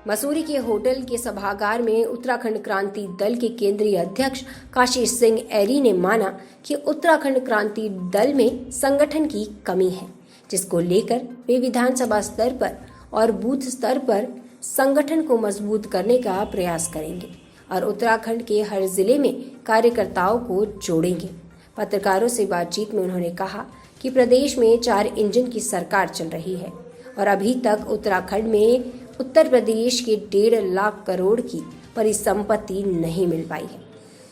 मसूरी के होटल के सभागार में उत्तराखंड क्रांति दल के केंद्रीय अध्यक्ष काशी सिंह ऐरी ने माना कि उत्तराखंड क्रांति दल में संगठन की कमी है, जिसको लेकर वे विधानसभा स्तर पर और बूथ स्तर पर संगठन को मजबूत करने का प्रयास करेंगे और उत्तराखंड के हर जिले में कार्यकर्ताओं को जोड़ेंगे। पत्रकारों से बातचीत में उन्होंने कहा कि प्रदेश में 4 इंजन की सरकार चल रही है और अभी तक उत्तराखंड में उत्तर प्रदेश के 1.5 लाख करोड़ की परिसंपत्ति नहीं मिल पाई है।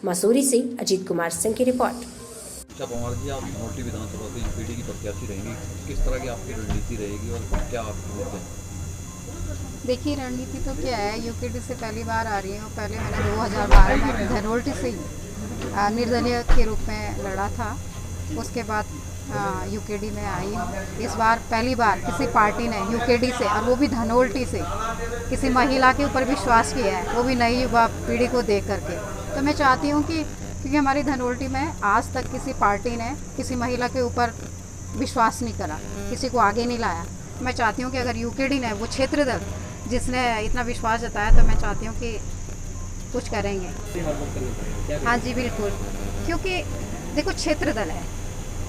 मसूरी से अजीत कुमार सिंह की रिपोर्ट। पंवार जी, आप धनौल्टी विधानसभा से यूपीडी की प्रत्याशी रहेंगी, किस तरह की आपकी रणनीति रहेगी और क्या आपकी मुद्दे हैं? देखिए, रणनीति तो क्या है, यूपीडी से पहली बार आ रही हूँ। पहले मैंने 2012 में धनौल्टी से निर्दलीय के रूप में लड़ा था, उसके बाद यूकेडी में आई हूँ। इस बार पहली बार किसी पार्टी ने यूकेडी से, और वो भी धनौल्टी से, किसी महिला के ऊपर विश्वास किया है, वो भी नई युवा पीढ़ी को देख करके। तो मैं चाहती हूँ कि क्योंकि हमारी धनौल्टी में आज तक किसी पार्टी ने किसी महिला के ऊपर विश्वास नहीं करा, किसी को आगे नहीं लाया। मैं चाहती हूँ कि अगर यूकेडी ने, वो क्षेत्र दल जिसने इतना विश्वास जताया, तो मैं चाहती हूँ कि कुछ करेंगे। हाँ जी, बिल्कुल, क्योंकि देखो क्षेत्र दल है,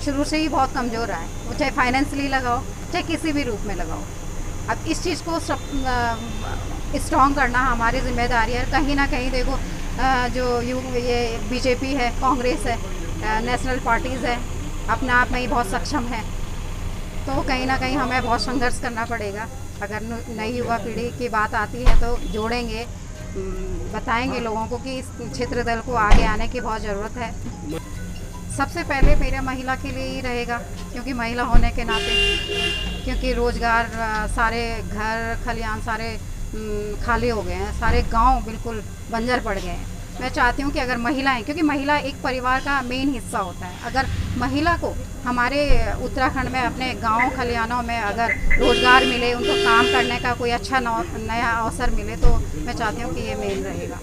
शुरू से ही बहुत कमज़ोर रहा है, वो चाहे फाइनेंशियली लगाओ चाहे किसी भी रूप में लगाओ। अब इस चीज़ को स्ट्रॉन्ग करना हमारी जिम्मेदारी है। कहीं ना कहीं देखो, जो ये बीजेपी है, कांग्रेस है, नेशनल पार्टीज़ है, अपने आप में ही बहुत सक्षम है, तो कहीं ना कहीं हमें बहुत संघर्ष करना पड़ेगा। अगर नई युवा पीढ़ी की बात आती है तो जोड़ेंगे, बताएंगे लोगों को कि इस क्षेत्र दल को आगे आने की बहुत ज़रूरत है। सबसे पहले मेरा महिला के लिए ही रहेगा, क्योंकि महिला होने के नाते, क्योंकि रोज़गार, सारे घर खलियान सारे खाली हो गए हैं, सारे गांव बिल्कुल बंजर पड़ गए हैं। मैं चाहती हूँ कि अगर महिलाएं, क्योंकि महिला एक परिवार का मेन हिस्सा होता है, अगर महिला को हमारे उत्तराखंड में अपने गांव खलियानों में अगर रोज़गार मिले, उनको काम करने का कोई अच्छा नया अवसर मिले, तो मैं चाहती हूँ कि ये मेन रहेगा।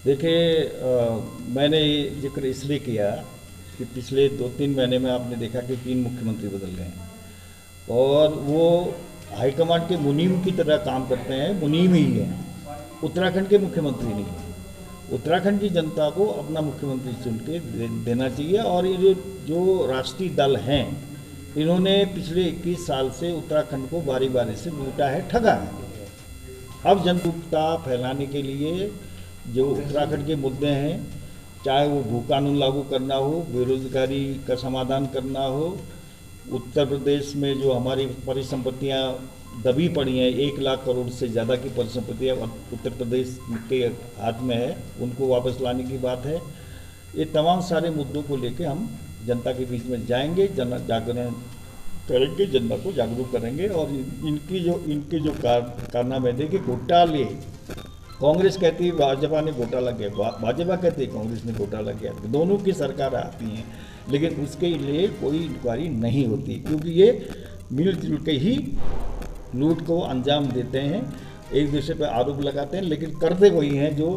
देखिए, मैंने ये जिक्र इसलिए किया कि पिछले 2-3 महीने में आपने देखा कि 3 मुख्यमंत्री बदल गए हैं और वो हाईकमांड के मुनीम की तरह काम करते हैं, मुनीम ही हैं, उत्तराखंड के मुख्यमंत्री नहीं हैं। उत्तराखंड की जनता को अपना मुख्यमंत्री चुन के देना चाहिए। और ये जो राष्ट्रीय दल हैं, इन्होंने पिछले 21 साल से उत्तराखंड को बारी बारी से लूटा है, ठगा है। अब जागरूकता फैलाने के लिए जो उत्तराखंड के मुद्दे हैं, चाहे वो भू कानून लागू करना हो, बेरोजगारी का समाधान करना हो, उत्तर प्रदेश में जो हमारी परिसंपत्तियां दबी पड़ी हैं, 1 लाख करोड़ से ज़्यादा की परिसंपत्तियां उत्तर प्रदेश के हाथ में है, उनको वापस लाने की बात है। ये तमाम सारे मुद्दों को लेके हम जनता के बीच में जाएंगे, जागरण करेंगे, जनता को जागरूक करेंगे। और इनकी जो कारनामे देखिए, घोटाले, कांग्रेस कहती है भाजपा ने घोटाला किया, भाजपा कहती है कांग्रेस ने घोटाला किया, दोनों की सरकार आती हैं, लेकिन उसके लिए कोई इंक्वायरी नहीं होती, क्योंकि ये मिलजुल के ही लूट को अंजाम देते हैं, एक दूसरे पर आरोप लगाते हैं, लेकिन करते वही हैं जो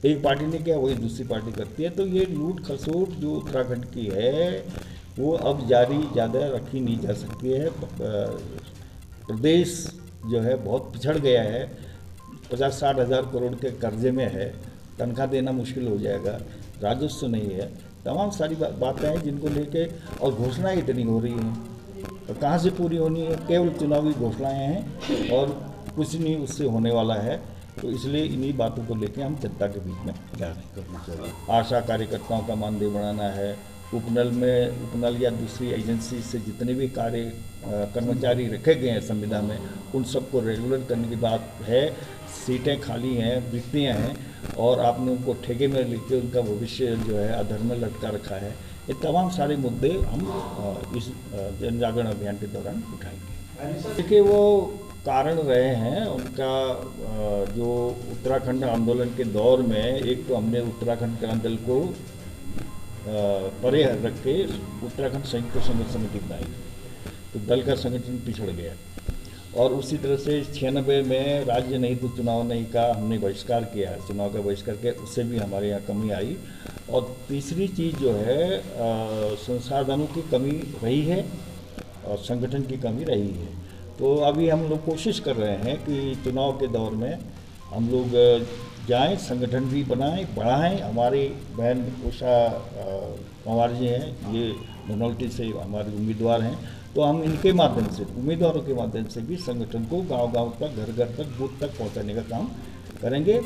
एक पार्टी ने किया वही दूसरी पार्टी करती है। तो ये लूट खसोट जो उत्तराखंड की है, वो अब जारी ज़्यादा रखी नहीं जा सकती है। प्रदेश जो है बहुत पिछड़ गया है, 50-60 हज़ार करोड़ के कर्जे में है, तनख्वाह देना मुश्किल हो जाएगा, राजस्व नहीं है, तमाम सारी बातें हैं जिनको लेके, और घोषणाएं इतनी हो रही हैं, तो कहाँ से पूरी होनी है? केवल चुनावी घोषणाएं हैं और कुछ नहीं उससे होने वाला है। तो इसलिए इन्हीं बातों को लेके हम जनता के बीच में जा रहे हैं। आशा कार्यकर्ताओं का मानदेय बढ़ाना है, उपनल या दूसरी एजेंसी से जितने भी कर्मचारी रखे गए हैं संविदा में, उन सबको रेगुलर करने की बात है। सीटें खाली हैं, रिक्तियाँ हैं, और आपने उनको ठेके में लिखकर उनका भविष्य जो है अधर में लटका रखा है। ये तमाम सारे मुद्दे हम इस जन जागरण अभियान के दौरान उठाएंगे। देखिए, वो कारण रहे हैं उनका, जो उत्तराखंड आंदोलन के दौर में, एक तो हमने उत्तराखंड क्रांति दल को परे रख के उत्तराखंड संयुक्त संघर्ष समिति बनाई, तो दल का संगठन पिछड़ गया। और उसी तरह से 96 में राज्य नहीं तो चुनाव नहीं का हमने बहिष्कार किया, चुनाव का बहिष्कार किया, उससे भी हमारे यहाँ कमी आई। और तीसरी चीज़ जो है, संसाधनों की कमी रही है और संगठन की कमी रही है। तो अभी हम लोग कोशिश कर रहे हैं कि चुनाव के दौर में हम लोग जाएं, संगठन भी बनाएं, बढ़ाएं। हमारी बहन उषा पंवार जी हैं, ये धनौल्टी से हमारे उम्मीदवार हैं, तो हम इनके माध्यम से, उम्मीदवारों के माध्यम से भी संगठन को गांव-गांव तक, घर-घर तक, बूथ तक पहुंचाने का काम करेंगे।